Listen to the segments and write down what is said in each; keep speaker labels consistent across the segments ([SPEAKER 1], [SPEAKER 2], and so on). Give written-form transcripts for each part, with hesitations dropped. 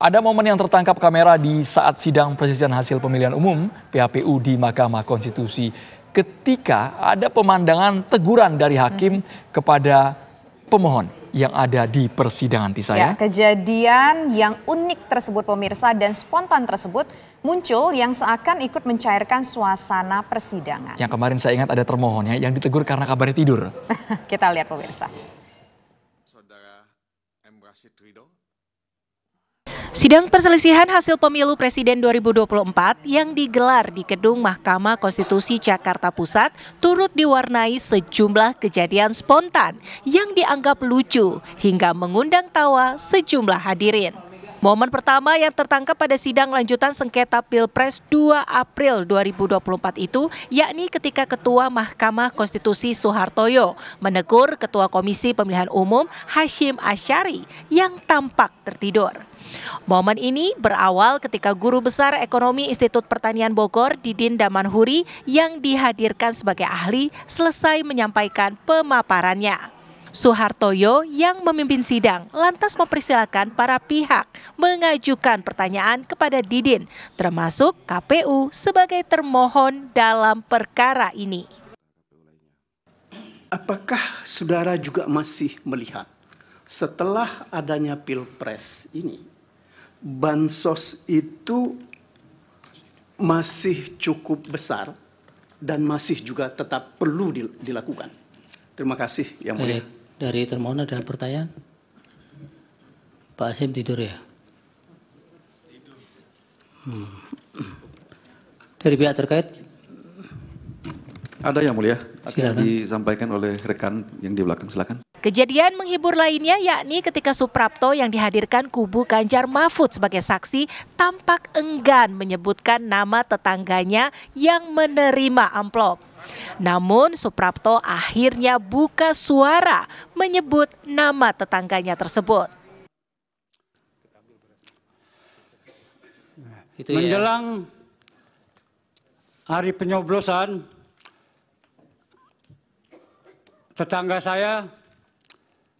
[SPEAKER 1] Ada momen yang tertangkap kamera di saat sidang perselisihan hasil pemilihan umum (PHPU) di Mahkamah Konstitusi ketika ada pemandangan teguran dari hakim kepada pemohon yang ada di persidangan.
[SPEAKER 2] Ya, kejadian yang unik tersebut pemirsa dan spontan tersebut muncul yang seakan ikut mencairkan suasana persidangan.
[SPEAKER 1] Yang kemarin saya ingat ada termohon ya yang ditegur karena kabarnya tidur.
[SPEAKER 2] Kita lihat pemirsa.
[SPEAKER 3] Saudara M. Rashid Ridho.
[SPEAKER 4] Sidang perselisihan hasil pemilu Presiden 2024 yang digelar di Gedung Mahkamah Konstitusi Jakarta Pusat turut diwarnai sejumlah kejadian spontan yang dianggap lucu hingga mengundang tawa sejumlah hadirin. Momen pertama yang tertangkap pada sidang lanjutan sengketa Pilpres 2 April 2024 itu yakni ketika Ketua Mahkamah Konstitusi Soehartoyo menegur Ketua Komisi Pemilihan Umum Hasyim Asyari yang tampak tertidur. Momen ini berawal ketika Guru Besar Ekonomi Institut Pertanian Bogor Didin Damanhuri yang dihadirkan sebagai ahli selesai menyampaikan pemaparannya. Soehartoyo yang memimpin sidang lantas mempersilakan para pihak mengajukan pertanyaan kepada Didin, termasuk KPU sebagai termohon dalam perkara ini.
[SPEAKER 5] Apakah saudara juga masih melihat setelah adanya Pilpres ini, bansos itu masih cukup besar dan masih juga tetap perlu dilakukan? Terima kasih Yang Mulia.
[SPEAKER 6] Dari termohon ada pertanyaan? Pak Hasyim tidur ya? Dari pihak terkait?
[SPEAKER 7] Ada Yang Mulia, akan disampaikan oleh rekan yang di belakang, silakan.
[SPEAKER 4] Kejadian menghibur lainnya yakni ketika Suprapto yang dihadirkan kubu Ganjar Mahfud sebagai saksi tampak enggan menyebutkan nama tetangganya yang menerima amplop. Namun Suprapto akhirnya buka suara menyebut nama tetangganya tersebut.
[SPEAKER 8] Menjelang hari penyoblosan, tetangga saya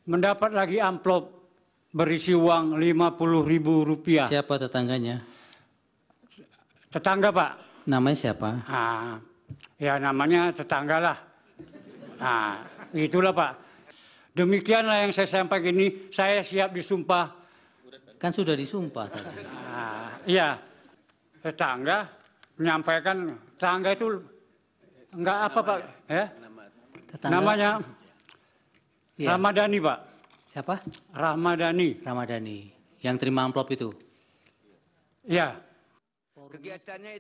[SPEAKER 8] mendapat lagi amplop berisi uang Rp50.000.
[SPEAKER 6] Siapa tetangganya?
[SPEAKER 8] Tetangga, Pak.
[SPEAKER 6] Namanya siapa?
[SPEAKER 8] Ya namanya tetangga lah. Nah, itulah Pak. Demikianlah yang saya sampaikan ini, saya siap disumpah.
[SPEAKER 6] Kan sudah disumpah tadi.
[SPEAKER 8] Iya, tetangga menyampaikan, tetangga itu enggak apa Pak, ya?
[SPEAKER 6] Tetangga.
[SPEAKER 8] Namanya
[SPEAKER 6] Ya.
[SPEAKER 8] Ramadhani Pak.
[SPEAKER 6] Siapa?
[SPEAKER 8] Ramadhani.
[SPEAKER 6] Ramadhani, yang terima amplop itu?
[SPEAKER 8] Iya.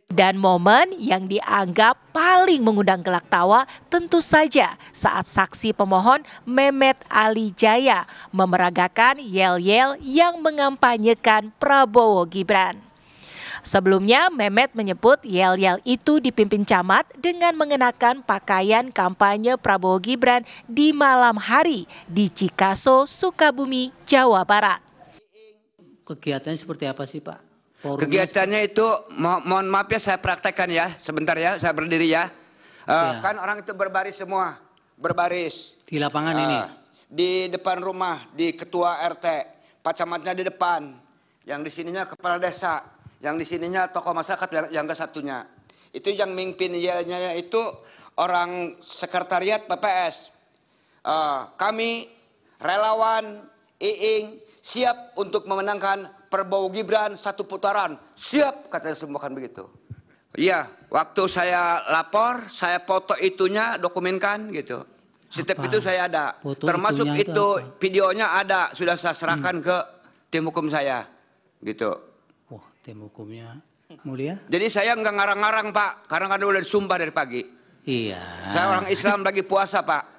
[SPEAKER 4] Dan momen yang dianggap paling mengundang gelak tawa tentu saja saat saksi pemohon Mehmet Ali Jaya memeragakan yel-yel yang mengampanyekan Prabowo Gibran. Sebelumnya Mehmet menyebut yel-yel itu dipimpin camat dengan mengenakan pakaian kampanye Prabowo Gibran di malam hari di Cikaso, Sukabumi, Jawa Barat.
[SPEAKER 6] Kegiatannya seperti apa sih Pak?
[SPEAKER 9] Kegiatannya itu, mohon maaf ya saya praktekkan ya, sebentar ya, saya berdiri ya. Kan orang itu berbaris semua, berbaris.
[SPEAKER 6] Di lapangan ini?
[SPEAKER 9] Di depan rumah, di ketua RT, Pak Camatnya di depan, yang di sininya kepala desa, yang di sininya tokoh masyarakat yang ke satunya. Itu yang mimpin yelnya itu orang sekretariat PPS. Kami relawan Iing siap untuk memenangkan Prabowo Gibran satu putaran. Siap, katanya semua kan begitu. Iya, waktu saya lapor, saya foto itunya, dokumenkan gitu. Setiap itu saya ada.
[SPEAKER 6] Foto
[SPEAKER 9] termasuk itu videonya ada, sudah saya serahkan ke tim hukum saya. Gitu.
[SPEAKER 6] Wah, tim hukumnya mulia.
[SPEAKER 9] Jadi saya nggak ngarang-ngarang Pak, karena kan udah disumpah dari pagi.
[SPEAKER 6] Iya.
[SPEAKER 9] Saya orang Islam lagi puasa Pak.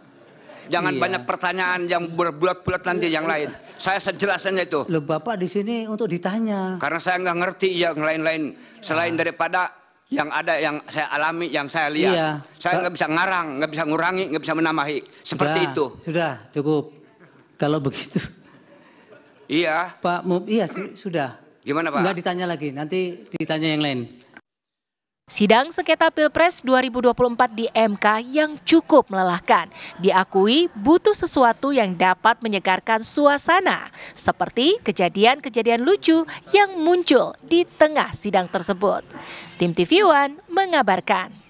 [SPEAKER 9] Jangan banyak pertanyaan yang berbulat-bulat nanti yang lain. Saya sejelasnya itu.
[SPEAKER 6] Loh Bapak di sini untuk ditanya.
[SPEAKER 9] Karena saya nggak ngerti yang lain-lain selain daripada yang ada yang saya alami, yang saya lihat.
[SPEAKER 6] Iya.
[SPEAKER 9] Saya nggak bisa ngarang, nggak bisa ngurangi, nggak bisa menambahi. Seperti itu.
[SPEAKER 6] Sudah cukup. Kalau begitu.
[SPEAKER 9] Iya.
[SPEAKER 6] Pak, iya sudah.
[SPEAKER 9] Gimana Pak?
[SPEAKER 6] Nggak ditanya lagi, nanti ditanya yang lain.
[SPEAKER 4] Sidang sengketa Pilpres 2024 di MK yang cukup melelahkan, diakui butuh sesuatu yang dapat menyegarkan suasana, seperti kejadian-kejadian lucu yang muncul di tengah sidang tersebut. Tim TV One mengabarkan.